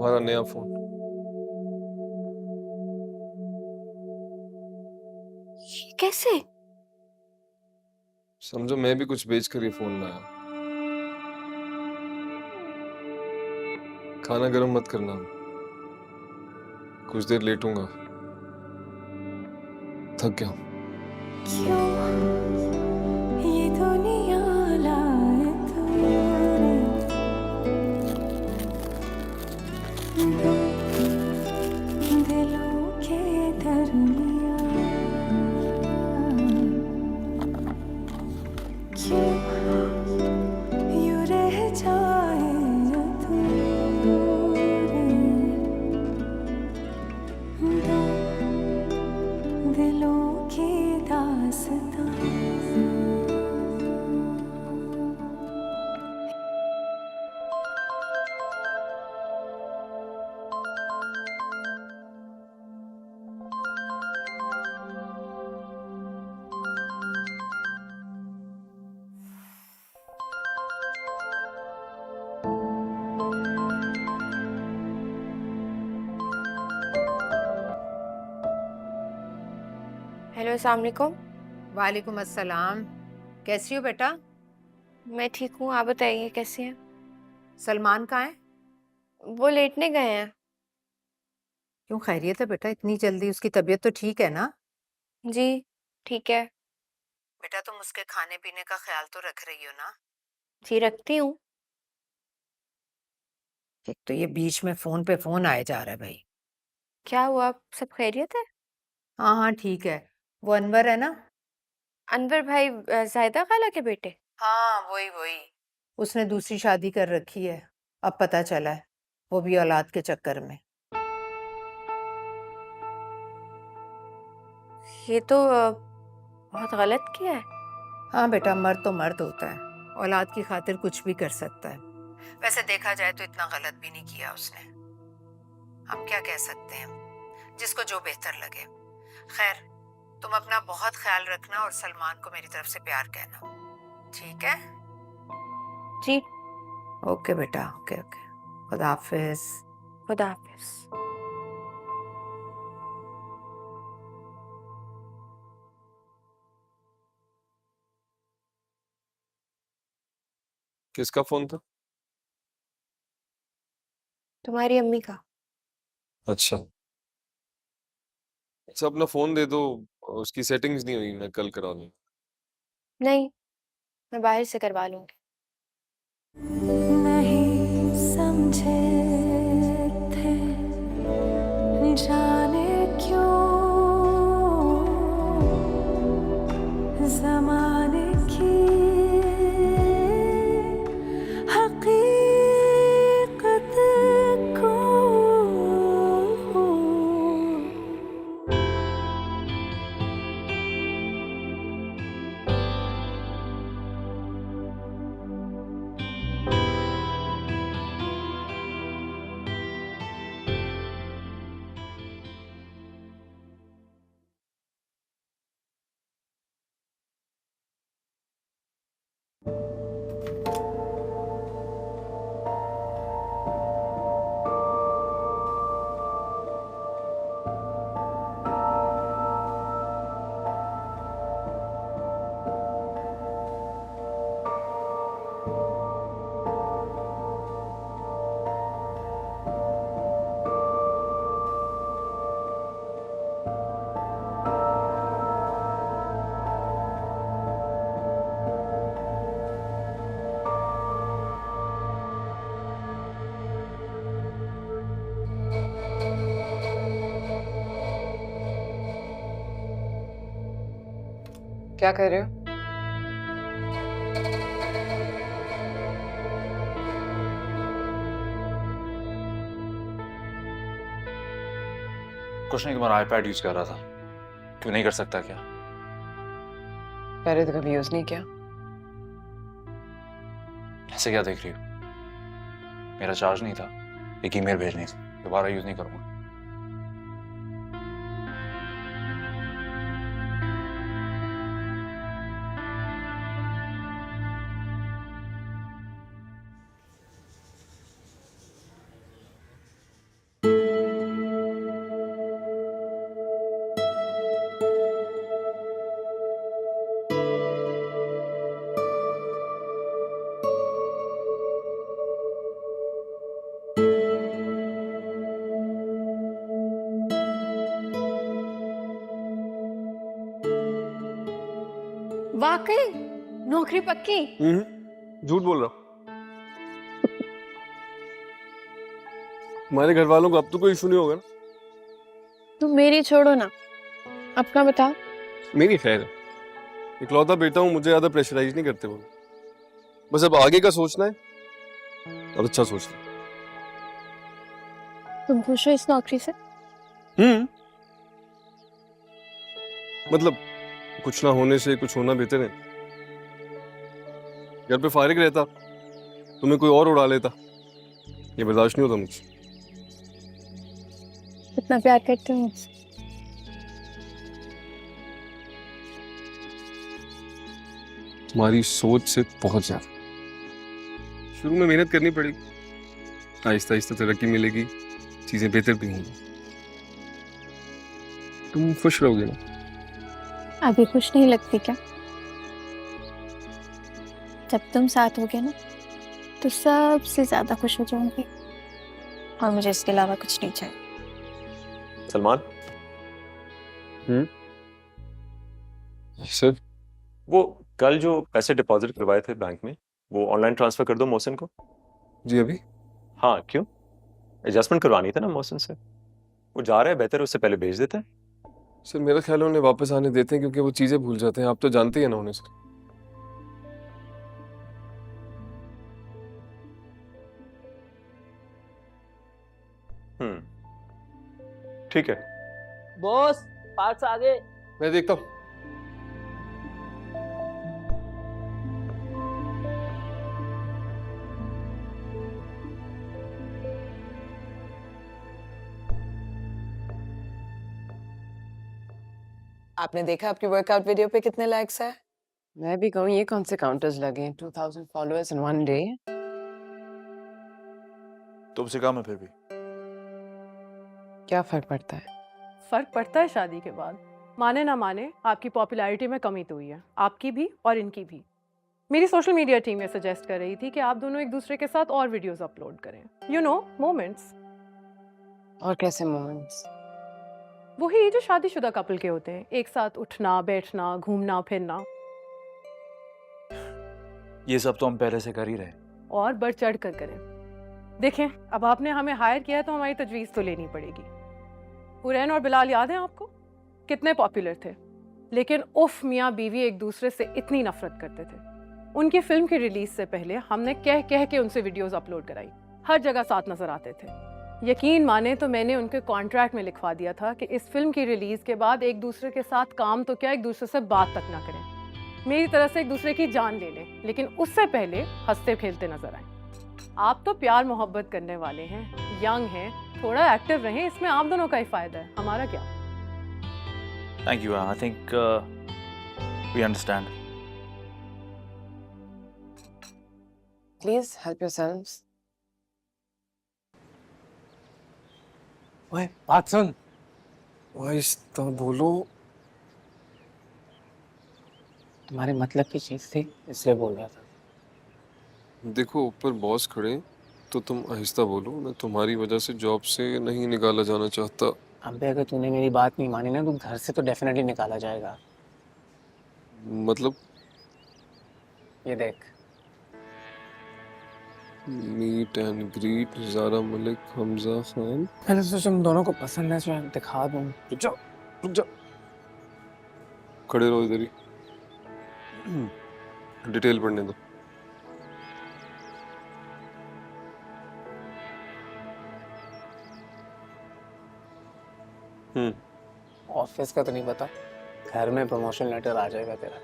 तुम्हारा नया फोन। ये कैसे? समझो मैं भी कुछ बेच कर ये फोन लाया। खाना गर्म मत करना, कुछ देर लेटूंगा, थक गया हूं। क्यों ये दुनिया लाए तूने, दो दिलों के दरमियां, क्यों यूं रह जाए अधूरे, दो दिलों की दास्तां। हेलो, अस्सलाम वालेकुम। वालेकुम अस्सलाम। कैसी हो बेटा? मैं ठीक हूँ, आप बताइए कैसे हैं? सलमान कहाँ है? वो लेटने गए हैं। क्यों, खैरियत है बेटा? इतनी जल्दी उसकी तबीयत तो ठीक है ना? जी ठीक है। बेटा तुम उसके खाने पीने का ख्याल तो रख रही हो ना? जी रखती हूँ। एक तो ये बीच में फोन पे फोन आए जा रहा है भाई। क्या हुआ, सब खैरियत है? हाँ हाँ ठीक है। वो अनवर है ना? अनवर भाई जायदा खाला के बेटे? हाँ वही वही। उसने दूसरी शादी कर रखी है, अब पता चला है, वो भी औलाद के चक्कर में। ये तो बहुत गलत किया है। हाँ बेटा, मर्द तो मर्द होता है, औलाद की खातिर कुछ भी कर सकता है। वैसे देखा जाए तो इतना गलत भी नहीं किया उसने। हम क्या कह सकते हैं, जिसको जो बेहतर लगे। खैर, तुम अपना बहुत ख्याल रखना और सलमान को मेरी तरफ से प्यार कहना, ठीक है? जी। ओके बेटा, ओके ओके। खुदा हाफिज। खुदा हाफिज। किसका फोन था? तुम्हारी अम्मी का। अच्छा अच्छा, अपना फोन दे दो, उसकी सेटिंग्स नहीं हुई, मैं कल करा लूँ। नहीं, मैं बाहर से करवा लूंगी। नहीं समझे थे जाने क्यों ज़माने की हकीकत को। क्या कर रहे हो? कुछ नहीं, तुम्हारा आईपैड यूज कर रहा था। क्यों नहीं कर सकता क्या? पहले तो कभी यूज नहीं किया। ऐसे क्या देख रही हो? मेरा चार्ज नहीं था, एक ईमेल भेजनी थी, दोबारा यूज नहीं करूंगा। वाकई नौकरी पक्की? झूठ बोल रहा हूँ। हमारे घर वालों को अब तो कोई इशू नहीं होगा ना? तुम मेरी छोड़ो ना, अपना बताओ। मेरी खैर है, इकलौता बेटा हूँ, मुझे ज्यादा प्रेशराइज नहीं करते वो। बस अब आगे का सोचना है और अच्छा सोचना है। तुम खुश हो इस नौकरी से? मतलब कुछ ना होने से कुछ होना बेहतर है। घर पे फारिग रहता, तुम्हें कोई और उड़ा लेता, ये बर्दाश्त नहीं होता मुझसे। इतना प्यार करते हो मुझसे? तुम्हारी सोच से बहुत ज्यादा। शुरू में मेहनत करनी पड़ेगी, आहिस्ता आहिस्ता तरक्की मिलेगी, चीजें बेहतर भी होंगी। तुम खुश रहोगे ना? अभी खुश नहीं लगती क्या? जब तुम साथ होगे ना तो सबसे ज्यादा खुश हो जाऊंगी, और मुझे इसके अलावा कुछ नहीं चाहिए। सलमान, सर, वो कल जो पैसे डिपॉजिट करवाए थे बैंक में, वो ऑनलाइन ट्रांसफर कर दो मोहसिन को। जी अभी? हाँ, क्यों? एडजस्टमेंट करवानी थी ना मोहसिन से। वो जा रहा है, बेहतर है उससे पहले भेज देते हैं। सर मेरा ख्याल है उन्हें वापस आने देते हैं, क्योंकि वो चीजें भूल जाते हैं, आप तो जानते ही हैं ना उन्हें सर। ठीक है। बॉस, पार्ट्स आ गए। मैं देखता हूँ। आपने देखा आपकी वर्कआउट वीडियो पे कितने लाइक्स है? मैं भी कहूँ, ये कौन से काउंटर्स लगे? 2000 फॉलोअर्स इन वन डे। तुमसे काम है फिर भी। क्या फर्क पड़ता है? फर्क पड़ता है शादी के बाद। माने ना माने, आपकी पॉपुलैरिटी में कमी तो हुई है, आपकी भी और इनकी भी। मेरी सोशल मीडिया टीम ये सजेस्ट कर रही थी कि आप दोनों एक दूसरे के साथ और वीडियोस अपलोड करें। You know, moments. और कैसे मोमेंट्स? वही जो शादीशुदा कपल के होते हैं, एक साथ उठना, बैठना, घूमना फिरना। ये सब तो हम पहले से कर ही रहे। और बढ़ चढ़ कर करें। देखें, अब आपने हमें हायर किया है तो हमारी तजवीज़ तो लेनी पड़ेगी। हुरैन और बिलाल याद हैं आपको? कितने पॉपुलर थे, लेकिन उफ, मियाँ बीवी एक दूसरे से इतनी नफरत करते थे। उनकी फिल्म की रिलीज से पहले हमने कह कह के उनसे वीडियोस अपलोड कराई, हर जगह साथ नजर आते थे। यकीन माने तो मैंने उनके कॉन्ट्रैक्ट में लिखवा दिया था कि इस फिल्म की रिलीज के बाद एक दूसरे के साथ काम तो क्या, एक दूसरे से बात तक ना करें। मेरी तरफ से एक दूसरे की जान ले लें, लेकिन उससे पहले हंसते खेलते नजर आए। आप तो प्यार मोहब्बत करने वाले हैं, यंग हैं, थोड़ा एक्टिव रहें, इसमें आप दोनों का ही फायदा है, हमारा क्या। Thank you, I think we understand. Please help yourselves. ओए, बात सुन। आहिस्ता बोलो। तुम्हारे मतलब की चीज थी, इसलिए बोल रहा था। देखो ऊपर बॉस खड़े हैं, तो तुम आहिस्ता बोलो। मैं तुम्हारी वजह से जॉब से नहीं निकाला जाना चाहता। अबे अगर तूने मेरी बात नहीं मानी ना, तो घर से तो डेफिनेटली निकाला जाएगा। मतलब? ये देख। Meet and greet, Zara Malik, Hamza Khan. मैंने सोचा तुम दोनों को पसंद है, तो दिखा दूं। रुक जाओ, रुक जाओ, खड़े रहो इधर ही। डिटेल पढ़ने दो। ऑफिस का तो नहीं पता, घर में प्रमोशन लेटर आ जाएगा तेरा।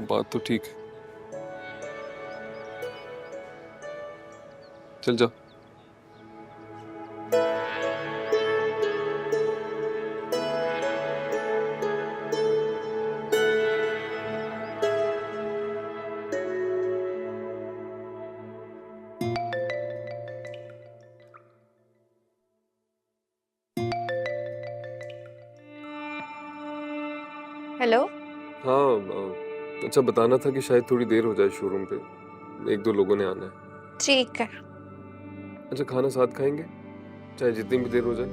बात तो ठीक है, चल जाओ। हेलो। हाँ, अच्छा बताना था कि शायद थोड़ी देर हो जाए शोरूम पे, एक दो लोगों ने आना है। ठीक है। अच्छा खाना साथ खाएंगे, चाहे जितनी भी देर हो जाए।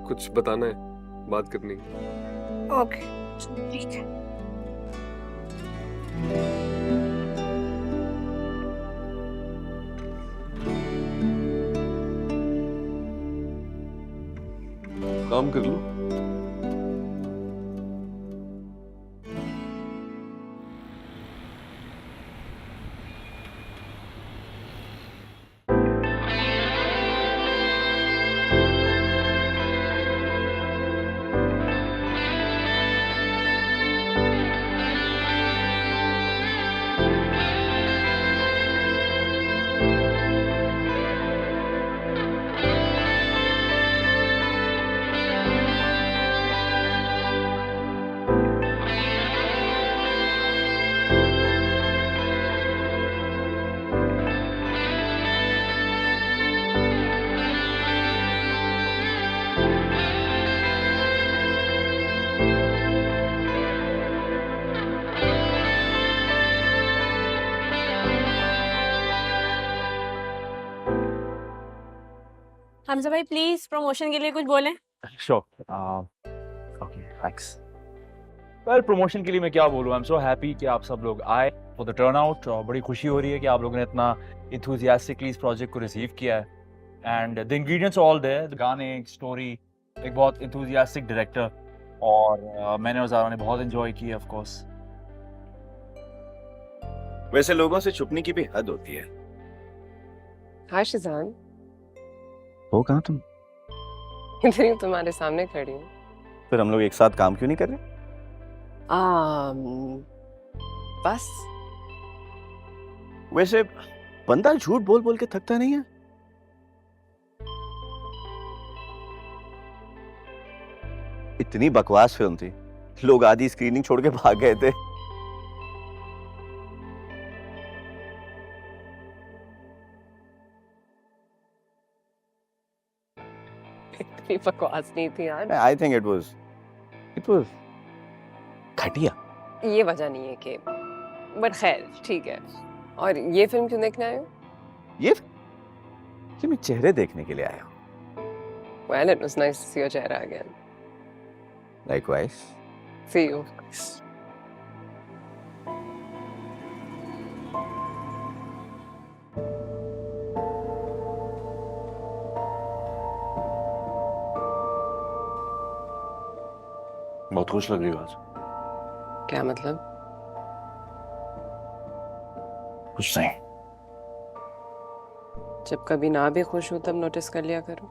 कुछ बताना है, बात करनी है। ओके। ठीक है। काम कर लो। हमजा भाई प्लीज प्रमोशन के लिए कुछ बोलें। Sure. Okay, thanks. Well, promotion के लिए मैं क्या बोलूँ? I'm so happy कि आप सब लोग आए for the turnout और बड़ी खुशी हो रही है कि आप लोगों ने इतना enthusiastically इस project को receive किया है. And the ingredients are all there. गाने, story, एक बहुत enthusiastic director और मैंने और ज़ारा ने बहुत enjoy किया of course. वैसे लोगों से छुपने की भी हद होती है। हाय शिजान, हो कहाँ तुम? इधर ही तुम्हारे सामने खड़ी हूँ। फिर हम लोग एक साथ काम क्यों नहीं कर रहे? बस वैसे बंदा झूठ बोल बोल के थकता नहीं है? इतनी बकवास फिल्म थी, लोग आधी स्क्रीनिंग छोड़ के भाग गए थे। इतनी बकवास नहीं थी यार। आई थिंक इट वाज घटिया। ये वजह नहीं है कि, बट खैर ठीक है। और ये फिल्म क्यों देखने आए हो? ये मैं चेहरे देखने के लिए आया हूँ। Well, it was nice to see your चेहरा again. Likewise. See you. बहुत खुश लग रही हो आज। क्या मतलब? कुछ नहीं। जब कभी ना भी खुश हो तब नोटिस कर लिया करो।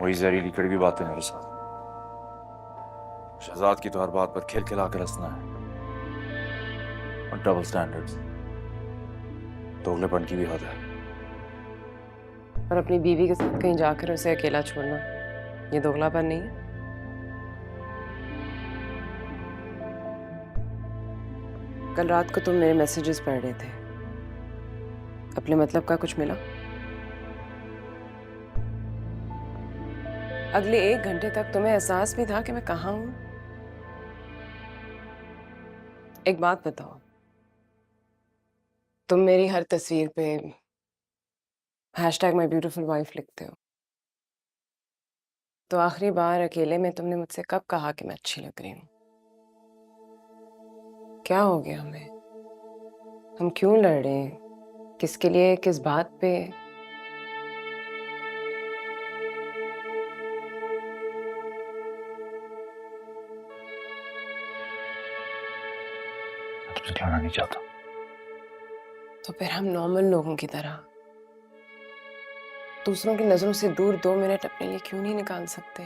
वही जहरीली कड़वी बातें मेरे साथ। शहजाद की तो हर बात पर खिल खिला कर हंसना है और डबल स्टैंडर्ड्स, दोगलेपन की भी हद है। और अपनी बीवी के साथ कहीं जाकर उसे अकेला छोड़ना, ये दोगलापन नहीं है? कल रात को तुम मेरे मैसेजेस पढ़ रहे थे, अपने मतलब का कुछ मिला? अगले 1 घंटे तक तुम्हें एहसास भी था कि मैं कहाँ हूं? एक बात बताओ, तुम मेरी हर तस्वीर पे #my beautiful wife लिखते हो, तो आखिरी बार अकेले में तुमने मुझसे कब कहा कि मैं अच्छी लग रही हूँ? क्या हो गया हमें? हम क्यों लड़ रहे हैं? किसके लिए, किस बात पे? तुझे कहना नहीं चाहता। तो फिर हम नॉर्मल लोगों की तरह दूसरों की नजरों से दूर 2 मिनट अपने लिए क्यों नहीं निकाल सकते?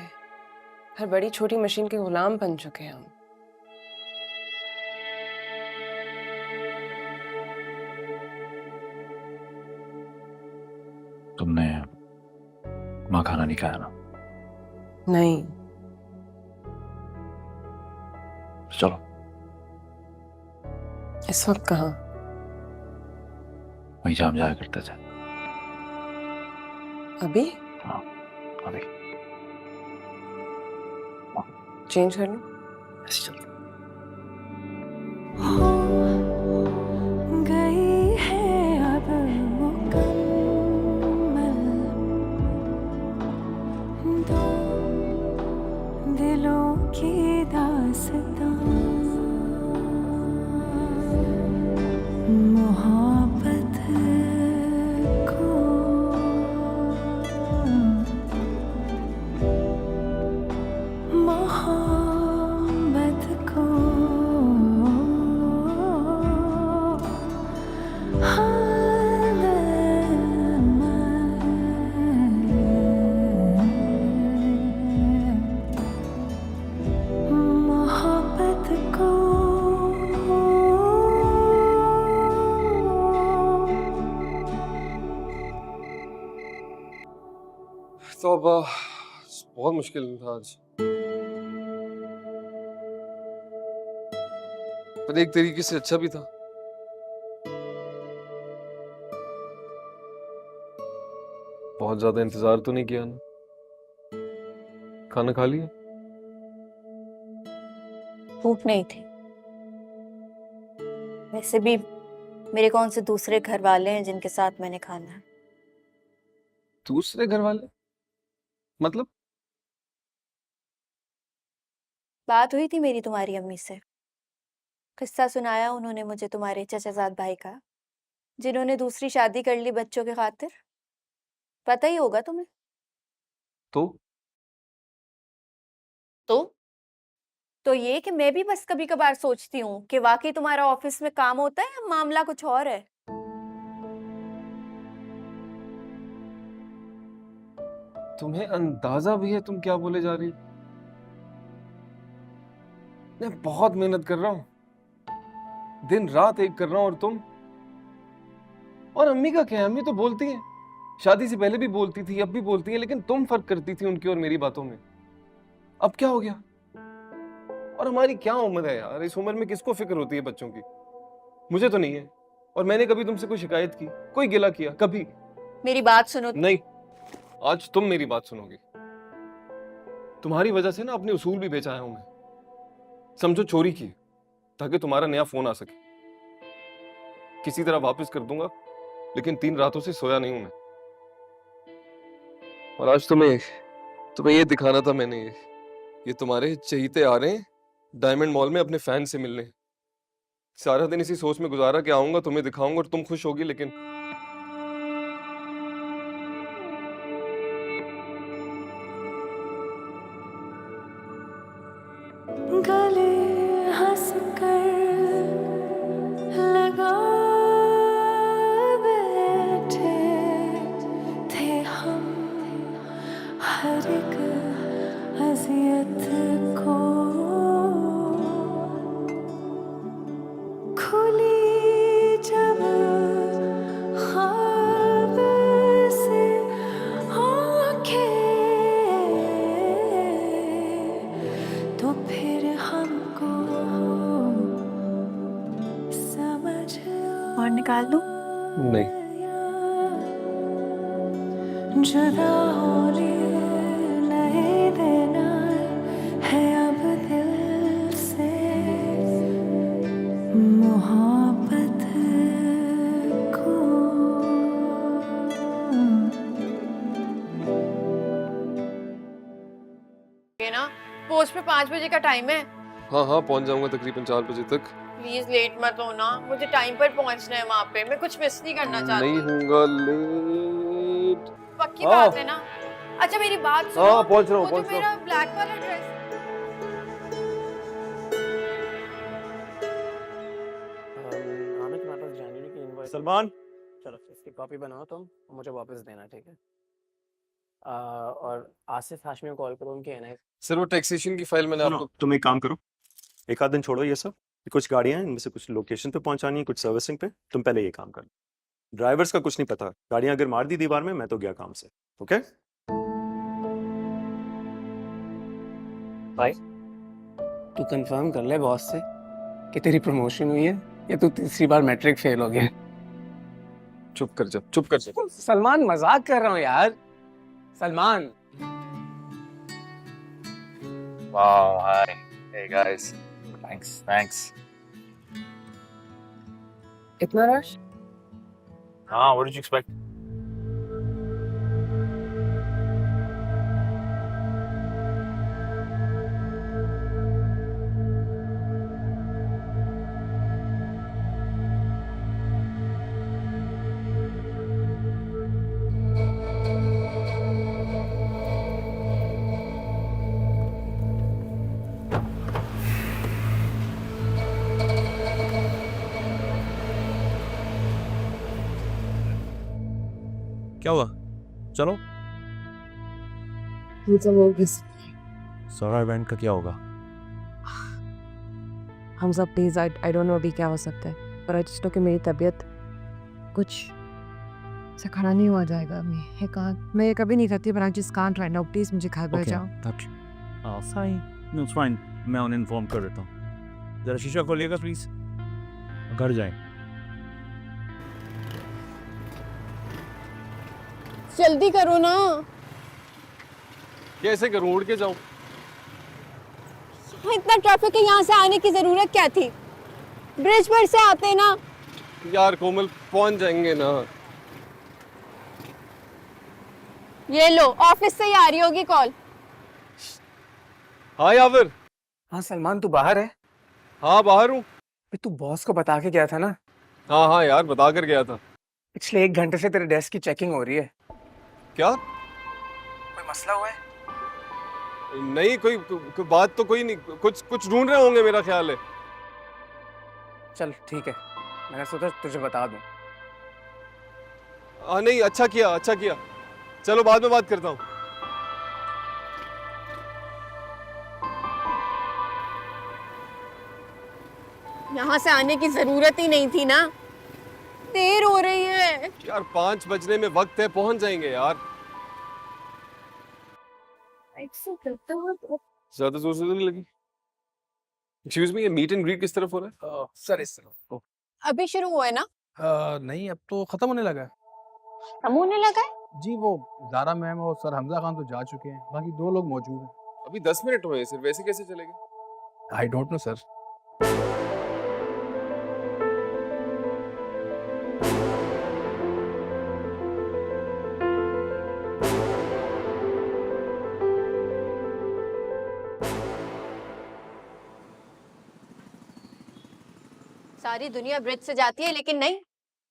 हर बड़ी छोटी मशीन के गुलाम बन चुके हैं हम। तुमने माँ खाना नहीं खाया ना? नहीं। चलो। इस वक्त कहाँ? वहीं जहाँ हम जाया करते थे। अभी? हाँ, अभी। चेंज कर लूं? ऐसे चलते। गई है अब मुकम्मल वास्ता मोहब्बत को मोहब्बत को मोहब्बत को तो अब बहुत मुश्किल था आज, पर एक तरीके से अच्छा भी था। बहुत ज्यादा इंतजार तो नहीं किया ना? खाना खा लिया? भूख नहीं थी। वैसे भी मेरे कौन से दूसरे घर वाले हैं जिनके साथ मैंने खाना है। दूसरे घर वाले मतलब? बात हुई थी मेरी तुम्हारी अम्मी से। किस्सा सुनाया उन्होंने मुझे तुम्हारे चचाजाद भाई का, जिन्होंने दूसरी शादी कर ली बच्चों के खातिर। पता ही होगा तुम्हें। तो तो ये कि मैं भी बस कभी कभार सोचती हूँ कि वाकई तुम्हारा ऑफिस में काम होता है या मामला कुछ और है। तुम्हें अंदाजा भी है तुम क्या बोले जा रही? मैं बहुत मेहनत कर रहा हूं, दिन रात एक कर रहा हूं, और तुम? और अम्मी का क्या है? अम्मी तो बोलती हैं, शादी से पहले भी बोलती थी, अब भी बोलती है, लेकिन तुम फर्क करती थी उनकी और मेरी बातों में। अब क्या हो गया? और हमारी क्या उम्र है यार? इस उम्र में किसको फिक्र होती है बच्चों की? मुझे तो नहीं है। और मैंने कभी तुमसे कोई शिकायत की, कोई गिला किया कभी? मेरी बात सुनो। नहीं, आज तुम मेरी बात सुनोगी। तुम्हारी वजह से ना अपने उसूल भी बेच आया हूं मैं। समझो चोरी की, ताकि तुम्हारा नया फोन आ सके। किसी तरह वापस कर दूंगा, लेकिन 3 रातों से सोया नहीं हूं मैं। और आज तुम्हें ये दिखाना था मैंने। ये तुम्हारे चहीते आ रहे हैं डायमंड मॉल में अपने फैन से मिलने। सारा दिन इसी सोच में गुजारा कि आऊंगा, तुम्हें दिखाऊंगा और तुम खुश होगी, लेकिन गले हंस कर लगा बैठे थे हम हर एक अज़ियत को। खुली जब ख्वाब से आँखें, तो फिर हमको समझ और निकाल दूं? नहीं। जुदा होने नहीं देना है अब दिल से मोहब्बत को। ये ना पोस्ट पे 5 बजे का टाइम है। हाँ हाँ, पहुंच जाऊंगा तकरीबन 4 बजे तक। प्लीज लेट मत होना, मुझे टाइम पर पहुंचना है वहाँ पे। मैं कुछ मिस नहीं करना चाहती। नहीं होऊंगा लेट। पक्की हाँ। बात है ना? अच्छा मेरी बात सुनो। हाँ, पहुंच रहा हूँ, वो जो पहुंच रहा मेरा ब्लैक वाला ड्रेस। हमें तुम्हारे पास जाने की इनवॉइस। सलमान, चलो इसकी कॉपी बनाओ तुम, मुझे वापस देना, ठीक है? और आसिफ हाशमी को कॉल करो, उनकी एनआई। सर वो टैक्सेशन की फाइल मैंने सुनो, आपको। तुम एक काम करो, एक आध दिन छोड़ो ये सब। ये कुछ गाड़ियां हैं, इनमें से कुछ लोकेशन पे पहुंचानी है, कुछ सर्विसिंग पे। तुम पहले ये काम कर लो। ड्राइवर्स का कुछ नहीं पता, गाड़ियां अगर मार दी दीवार में, मैं तो गया काम से। Okay bye. तू कंफर्म कर ले बॉस से कि तेरी प्रमोशन हुई है या तू तीसरी बार मैट्रिक फेल हो गया। चुप कर जा, चुप कर जा। सलमान, मजाक कर रहा हूँ यार। Salman. Wow, hi. Hey guys. Thanks. इतना rush? What did you expect? क्या हुआ? चलो। सारा इवेंट का क्या होगा? हम सब प्लीज आई डोंट नो अभी क्या हो सकता है, पर आई जस्ट नो कि मेरी तबीयत कुछ से खड़ा नहीं हुआ जाएगा। मैं ये कभी नहीं करती, पर I just can't right now. Please मुझे घर ले जाओ। फाइन, नो इट्स फाइन, मैं उन्हें इन्फॉर्म कर देता हूँ। जरा शीशा खोलिएगा प्लीज, घर जाएं। जल्दी करो ना। कैसे करूं, उड़ के जाऊं? इतना ट्रैफिक है, यहाँ से आने की जरूरत क्या थी? ब्रिज पर से आते ना। यार कोमल, पहुंच जाएंगे ना। ये लो, ऑफिस से ही आ रही होगी कॉल। हाँ यावर। हाँ सलमान, तू बाहर है? हाँ बाहर हूँ। तू बॉस को बता के गया था ना? हाँ हाँ यार, बता कर गया था। पिछले 1 घंटे से तेरे डेस्क की चेकिंग हो रही है। क्या? कोई मसला हुआ है? नहीं, कोई बात तो कोई नहीं। कुछ ढूंढ रहे होंगे, मेरा ख्याल है। चल ठीक है, मैंने सोचा तुझे बता दूं। हाँ नहीं, अच्छा किया। चलो बाद में बात करता हूँ। यहाँ से आने की जरूरत ही नहीं थी ना। देर हो रही है यार 5 बजने में वक्त है, पहुंच जाएंगे यार। ज्यादा जोर से तो नहीं लगी? एक्सक्यूज मी, ये मीट एंड ग्रीट किस तरफ हो रहा है? सर इस तरफ। अभी शुरू हुआ है ना? नहीं, अब तो खत्म होने लगा है। हम होने लगा है? जी, वो ज़ारा मैम और सर हमजा खान तो जा चुके हैं, बाकी 2 लोग मौजूद हैं। अभी 10 मिनट हुए हैं सिर्फ, वैसे कैसे चलेगा? I don't know sir. सारी दुनिया ब्रिज से जाती है, लेकिन नहीं,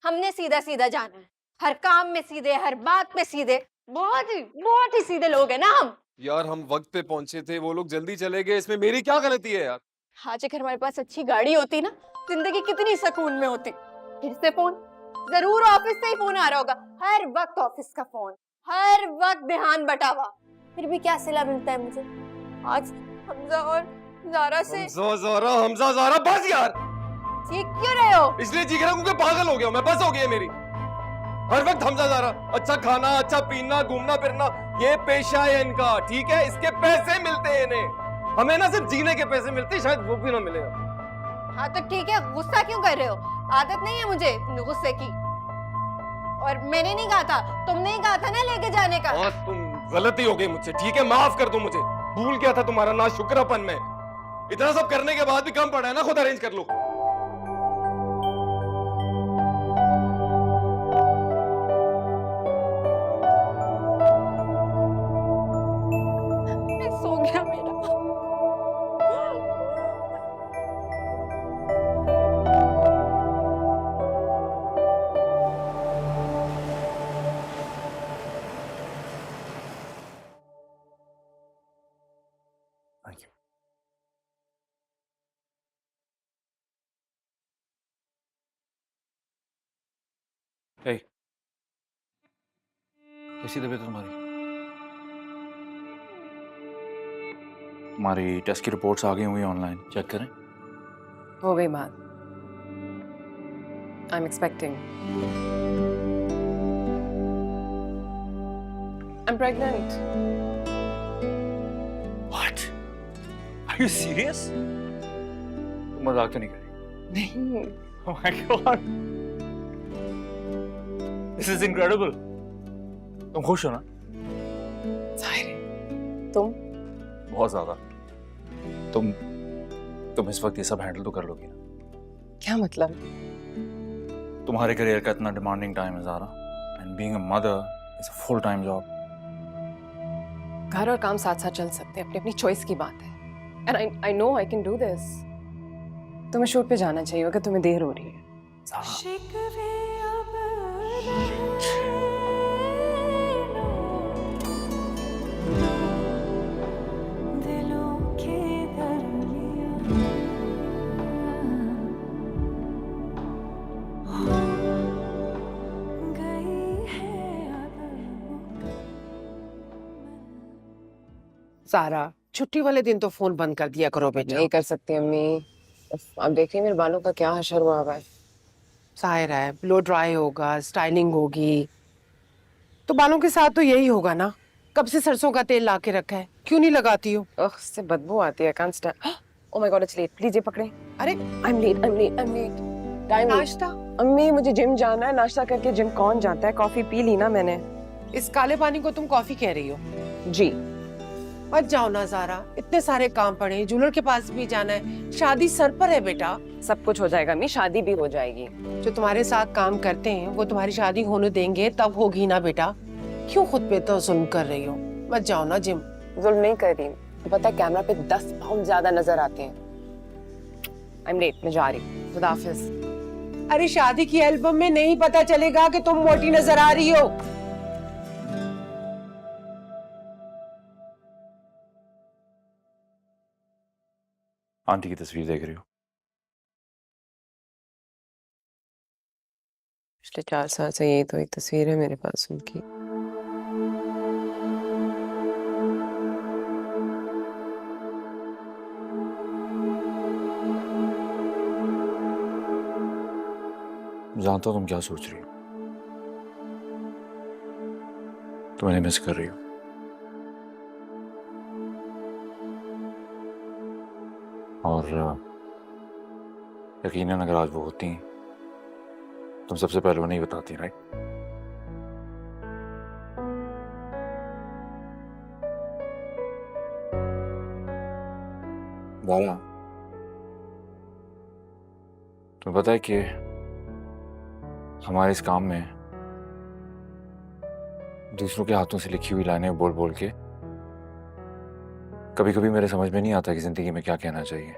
हमने सीधा सीधा जाना है। हर काम में सीधे, हर बात में सीधे। बहुत ही सीधे लोग हैं ना हम। यार हम वक्त पे पहुंचे थे, वो लोग जल्दी चले गए, इसमें मेरी क्या गलती है यार? आज अगर हमारे पास अच्छी गाड़ी होती ना, जिंदगी कितनी सुकून में होती। फिर से फोन, जरूर ऑफिस से ही फोन आ रहा होगा। हर वक्त ऑफिस का फोन, हर वक्त ध्यान बटावा। फिर भी क्या सिला मिलता है मुझे? आज हमजा और ज़ारा से। हमजा ज़ारा, बस यार। चीख क्यों रहे हो? इसलिए चीख रहा हूं कि पागल हो गया हूं मैं, बस हो गई है मेरी। हर वक्त हमजा ज़ारा, अच्छा खाना, अच्छा पीना, घूमना फिरना, ये पेशा है इनका, ठीक है? इसके पैसे मिलते हैं इन्हें। हमें ना सिर्फ जीने के पैसे मिलते, शायद वो भी ना मिले। हाँ तो ठीक है, गुस्सा क्यों कर रहे हो? आदत नहीं है मुझे गुस्से की। और मैंने नहीं कहा था, तुमने ही कहा था ना लेके जाने का। हाँ, तुम गलती हो गई मुझसे, ठीक है? माफ कर दो मुझे, भूल गया था तुम्हारा ना शुक्रपन में। इतना सब करने के बाद भी कम पड़ा है ना, खुद अरेंज कर लो। सो गया मेरा। Thank you. Hey, कैसी तबीयत है तुम्हारी? तुम्हारी टेस्ट की रिपोर्ट्स आ गई हुई ऑनलाइन, चेक करें। हो गई बात। I am expecting. I am pregnant. What? Are you serious? तुम मजाक तो नहीं कर रही? नहीं। Oh my God! This is incredible. तुम खुश हो ना? तुम? बहुत ज्यादा। तुम इस वक्त ये सब हैंडल तो कर लोगी ना? क्या मतलब? तुम्हारे करियर का इतना डिमांडिंग टाइम है Zara, and being a mother is a full time job. घर और काम साथ साथ चल सकते हैं, अपनी अपनी चॉइस की बात है। And I know I can do this. तुम्हें शूट पे जाना चाहिए अगर तुम्हें देर हो रही है। ज़ारा, शिकवे अब दिलों के दरमियां हो गई है अब सारा छुट्टी वाले दिन तो फोन बंद कर दिया करो बेटा। नहीं कर सकती अम्मी। अब देख रही मेरे बालों का क्या हशर हुआ हुआ है। जाहिर है ब्लो ड्राई होगा, स्टाइलिंग होगी, तो बालों के साथ तो यही होगा ना। कब से सरसों का तेल ला के रखा है, क्यों नहीं लगाती हो? इससे बदबू आती है। Can't stand. Oh my God it's late. Please ये पकड़े। अरे I am late, I am late, I am late. Time नाश्ता अम्मी मुझे जिम जाना है। नाश्ता करके जिम कौन जाता है? कॉफी पी ली ना मैंने। इस काले पानी को तुम कॉफी कह रही हो? जी। मत जाओ ना ज़ारा, इतने सारे काम पड़े हैं, जूलर के पास भी जाना है, शादी सर पर है बेटा। सब कुछ हो जाएगा अम्मी, शादी भी हो जाएगी। जो तुम्हारे साथ काम करते हैं वो तुम्हारी शादी होने देंगे तब होगी ना बेटा। क्यों खुद पे तो जुल्म कर रही हो? मत जाओ ना जिम। जुल्म नहीं कर रही। तो पता है कैमरा पे 10 पाउंड ज्यादा नजर आते हैं। आई एम लेट, मैं जा रही हूँ। खुदा हाफिज। अरे शादी की एल्बम में नहीं पता चलेगा कि तुम मोटी नजर आ रही हो। आंटी की तस्वीर देख रही हो? पिछले 4 साल से यही तो एक तस्वीर है मेरे पास उनकी। जानता हूँ तुम क्या सोच रही हो। तुम इन्हें मिस कर रही हो। और यकीनन अगर आज वो होती तुम सबसे पहले वो नहीं बताती, राइट? दारा, तुम्हें पता है कि हमारे इस काम में दूसरों के हाथों से लिखी हुई लाइनें बोल बोल के कभी कभी मेरे समझ में नहीं आता कि जिंदगी में क्या कहना चाहिए।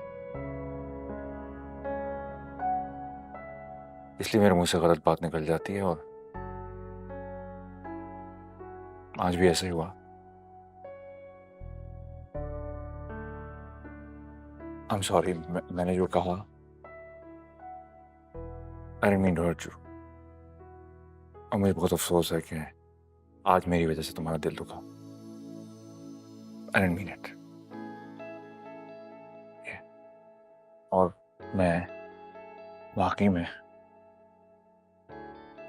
इसलिए मेरे मुंह से गलत बात निकल जाती है और आज भी ऐसा ही हुआ। I'm sorry, मैंने जो कहा I didn't mean to hurt you। और मुझे बहुत अफसोस है कि आज मेरी वजह से तुम्हारा दिल दुखा। I didn't mean it। और मैं वाकई में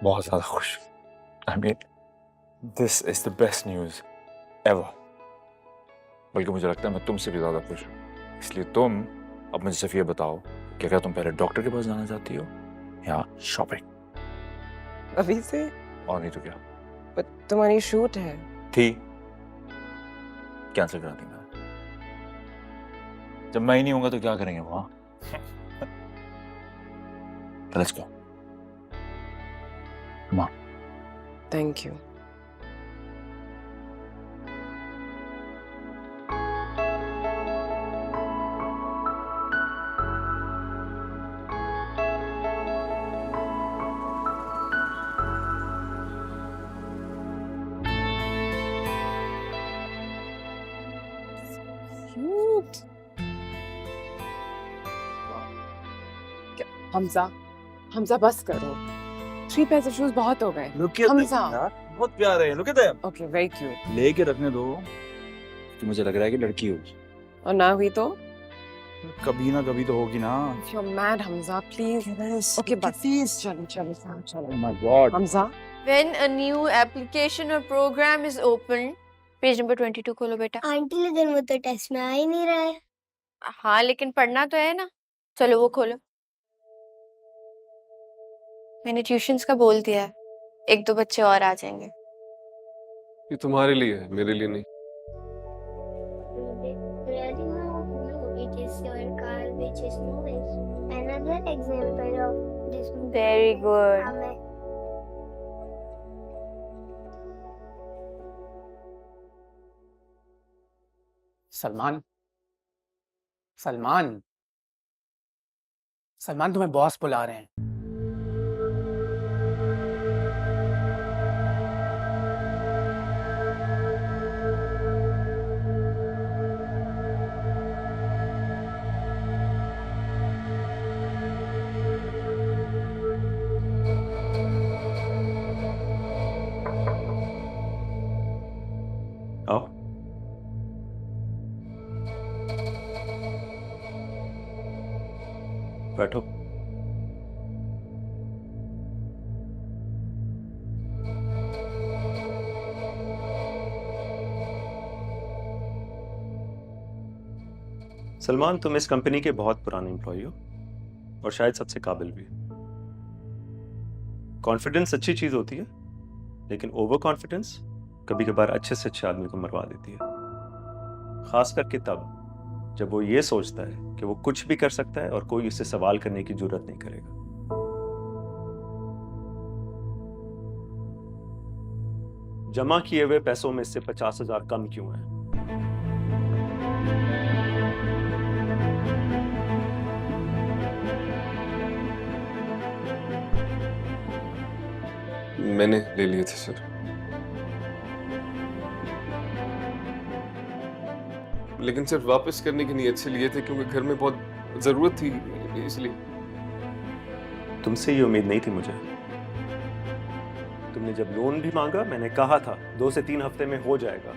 बहुत ज़्यादा खुश हूँ। I mean, this is the best news ever। बल्कि मुझे लगता है मैं तुमसे भी ज़्यादा खुश हूँ। इसलिए तुम अब मुझे सिर्फ ये बताओ कि क्या तुम पहले डॉक्टर के पास जाना चाहती हो या शॉपिंग? अभी से? और नहीं तो क्या? पर तुम्हारी शूट है। थी, कैंसिल करा दी मैंने। जब मैं ही नहीं होऊंगा तो क्या करेंगे वहां? Let's go। Come on। Thank you. Hamza, Hamza बस करो। 3 पेयर्स ऑफ शूज बहुत हो गए। हमजा, बहुत प्यारे हैं। Look at them। Okay very cute. लेके रखने दो कि मुझे लग रहा है कि लड़की होगी। और ना हुई तो? कभी ना कभी तो होगी ना। You're mad, Hamza, please. Okay बस चलो चलो चलो। Oh my God। Hamza, When a new application or program is opened, page number 22 खोलो बेटा। आंटी लेकिन वो तो टेस्ट में आ ही नहीं रहा है। हाँ लेकिन पढ़ना तो है ना। चलो वो खोलो। मैंने ट्यूशंस का बोल दिया है, 1-2 बच्चे और आ जाएंगे। ये तुम्हारे लिए है, मेरे लिए नहीं। Very good। सलमान, सलमान, सलमान तुम्हें बॉस बुला रहे हैं। आओ। बैठो। सलमान, तुम इस कंपनी के बहुत पुराने एम्प्लॉय हो और शायद सबसे काबिल भी। कॉन्फिडेंस अच्छी चीज होती है, लेकिन ओवर कॉन्फिडेंस कभी कभार अच्छे से अच्छे आदमी को मरवा देती है, खास करके तब जब वो ये सोचता है कि वो कुछ भी कर सकता है और कोई उससे सवाल करने की जरूरत नहीं करेगा। जमा किए हुए पैसों में से 50,000 कम क्यों है? मैंने ले लिए थे सर, लेकिन सिर्फ वापस करने की नीयत से लिए थे क्योंकि घर में बहुत जरूरत थी, इसलिए। तुमसे ये उम्मीद नहीं थी मुझे। तुमने जब लोन भी मांगा मैंने कहा था 2 से 3 हफ्ते में हो जाएगा।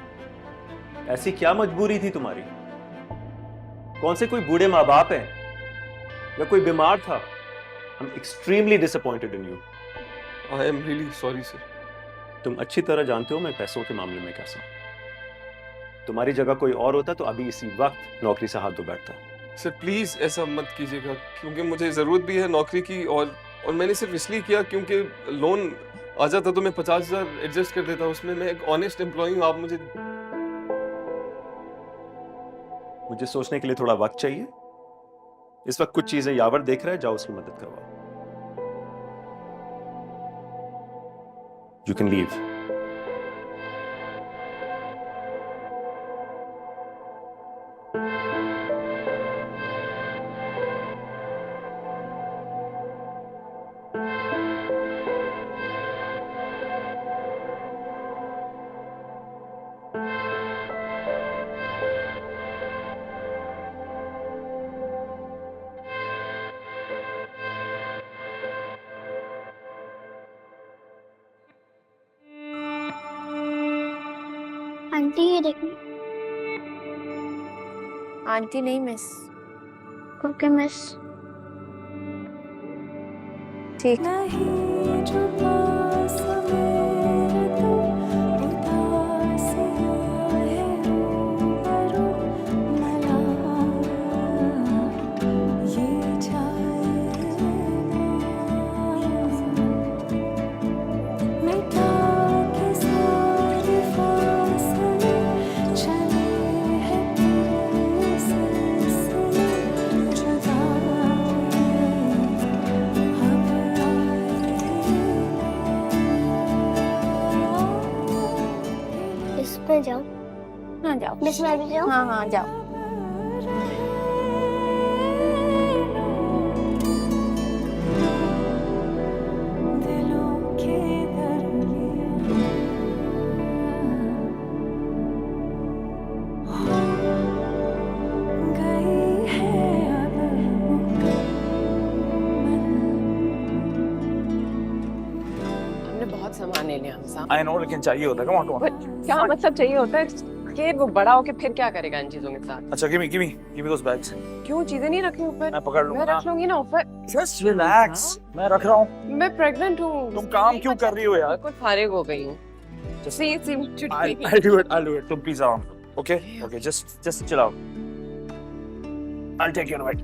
ऐसी क्या मजबूरी थी तुम्हारी? कौन से कोई बूढ़े माँ बाप हैं या कोई बीमार था? I'm extremely disappointed in you. I am really sorry sir. तुम अच्छी तरह जानते हो मैं पैसों के मामले में कैसा हूं। तुम्हारी जगह कोई और होता तो अभी इसी वक्त नौकरी से हाथ धो बैठता। सर प्लीज ऐसा मत कीजिएगा, क्योंकि मुझे जरूरत भी है नौकरी की, और मैंने सिर्फ इसलिए किया क्योंकि लोन आ जाता तो मैं 50,000 एडजस्ट कर देता। उसमें मैं एक ऑनेस्ट एम्प्लॉय हूँ। आप मुझे सोचने के लिए थोड़ा वक्त चाहिए। इस वक्त कुछ चीजें यावर देख रहा है, जाओ उसकी मदद करवाओ। You can leave. आंटी ये देखो। आंटी नहीं मिस। Okay miss. ठीक। नहीं जो पास मेरे तो उदासियां है रूबरू मला ये जाए मिटा के सारे फासले चले हैं तेरे सिलसिले जुदा इसमें जाओ। हाँ जाओ। मिस मैं भी जाऊँ? हाँ हाँ जाओ। दिलों के दरमियां हो गई है अब हमने बहुत सामान ले लिया हमसा। आई नो, लेकिन चाहिए होता है। Come on come on. क्या मतलब चाहिए होता है कि वो बड़ा होके फिर क्या करेगा इन चीजों के साथ? अच्छा, गिव मी दोस बैग्स। क्यों चीजें नहीं रखी ऊपर? मैं पकड़ मैं लूंगा रख लूंगी ना ऊपर। जस्ट रिलैक्स, मैं रख रहा हूँ। मैं प्रेग्नेंट हूँ। तुम काम क्यों कर रही हो यार? बिल्कुल फारिग हो गई हूँ। सी I'll do it. तुम प्लीज आराम करो। Okay, just chill out. I'll take care of it.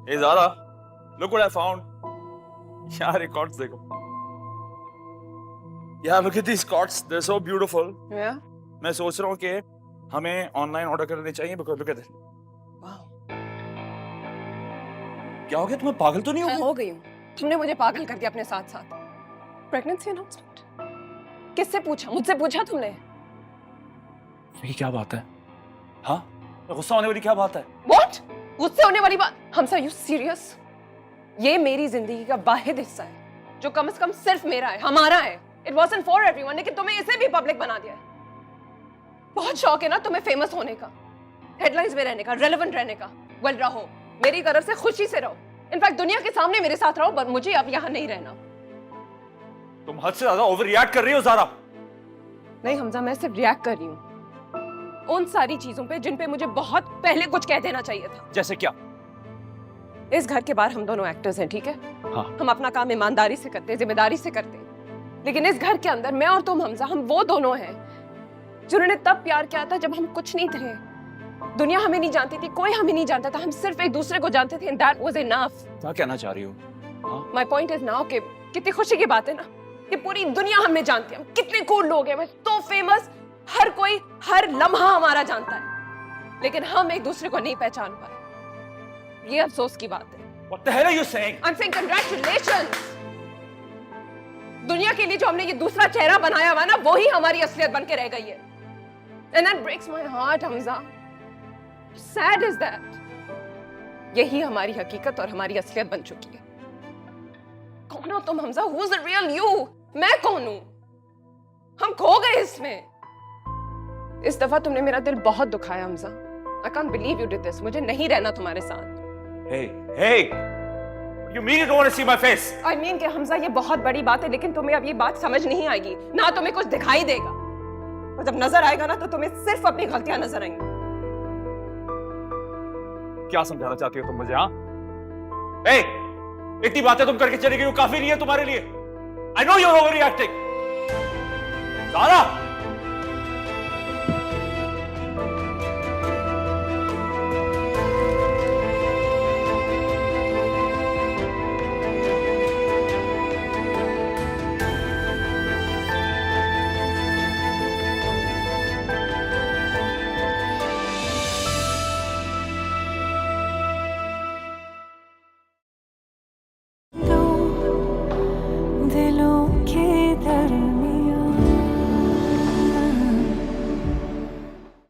Hey Zara, look what I found. यार ये कॉर्ड्स देखो। यार look at these cards, they're so beautiful. Yeah? मैं सोच रहा हूँ कि हमें ऑनलाइन ऑर्डर करने चाहिए because look at this. क्या हो गया? तुम्हें पागल तो नहीं हो मैं गई? हो गई हूँ। तुमने मुझे पागल कर दिया अपने साथ साथ। प्रेगनेंसी अनाउंसमेंट किससे पूछा? मुझसे पूछा तुमने? ये क्या बात है? हाँ? गुस्सा होने वाली क्या बात है? व्हाट? गुस्से होने वाली बात? हमसा, यू सीरियस? ये मेरी जिंदगी का वाहिद हिस्सा है जो कम से कम सिर्फ मेरा है, हमारा है। इट वॉजंट फॉर एवरीवन, लेकिन तुम्हें इसे भी पब्लिक बना दिया है। बहुत शौक है ना तुम्हें फेमस होने का, हेडलाइंस में रहने का, रेलेवेंट रहने का। वेल रहो, मेरी तरफ से खुशी से रहो। इनफैक्ट दुनिया के सामने मेरे साथ रहो, पर मुझे अब यहाँ नहीं रहना। तुम हद से ज्यादा ओवर रिएक्ट कर रही हो ज़ारा। नहीं हमजा, मैं सिर्फ रिएक्ट कर रही हूँ उन सारी चीजों पे जिन पे मुझे बहुत पहले कुछ कह देना चाहिए था। जैसे क्या? इस घर के बाहर हम दोनों एक्टर्स हैं, ठीक है? हाँ। हम अपना काम ईमानदारी से करते हैं, जिम्मेदारी से करते हैं। लेकिन इस घर के अंदर मैं और तुम हमजा, हम वो दोनों हैं जिन्होंने तब प्यार किया था जब हम कुछ नहीं थे। दुनिया हमें नहीं जानती थी, कोई हमें नहीं जानता था, हम सिर्फ एक दूसरे को जानते थे, एंड दैट वाज इनफ। क्या कहना चाह रही हो? माय पॉइंट इज नाउ कि कितनी खुशी की बात है ना कि पूरी दुनिया हमें जानती है, हम कितने कूल लोग हैं, मैं तो फेमस, हर कोई हर लम्हा हमारा जानता है, लेकिन हम एक दूसरे को नहीं पहचान पाए। ये अफसोस की बात है। What the hell are you saying? I'm saying congratulations। दुनिया के लिए जो हमने ये दूसरा चेहरा बनाया हुआ ना, वो ही हमारी असलियत बन के रह गई है। And that breaks my heart, Hamza. Sad is that। यही हमारी हकीकत और हमारी असलियत बन चुकी है। कौन हो तुम Hamza? Who's the real you? मैं कौन हूं? हम खो गए इसमें। इस दफा तुमने मेरा दिल बहुत दुखाया Hamza. I can't believe you did this। मुझे नहीं रहना तुम्हारे साथ। Hey, you mean you don't want to see my face? I mean कि हमजा ये बहुत बड़ी बात है, लेकिन तुम्हें अब ये बात समझ नहीं आएगी, ना तुम्हें कुछ दिखाई देगा, और जब नजर आएगा ना तो तुम्हें सिर्फ अपनी गलतियां नजर आएंगी। क्या समझाना चाहती हो तुम मुझे? हाँ? Hey, इतनी बातें तुम करके चली गई हो, काफी नहीं है तुम्हारे लिए? I know you're overreacting। Zaara!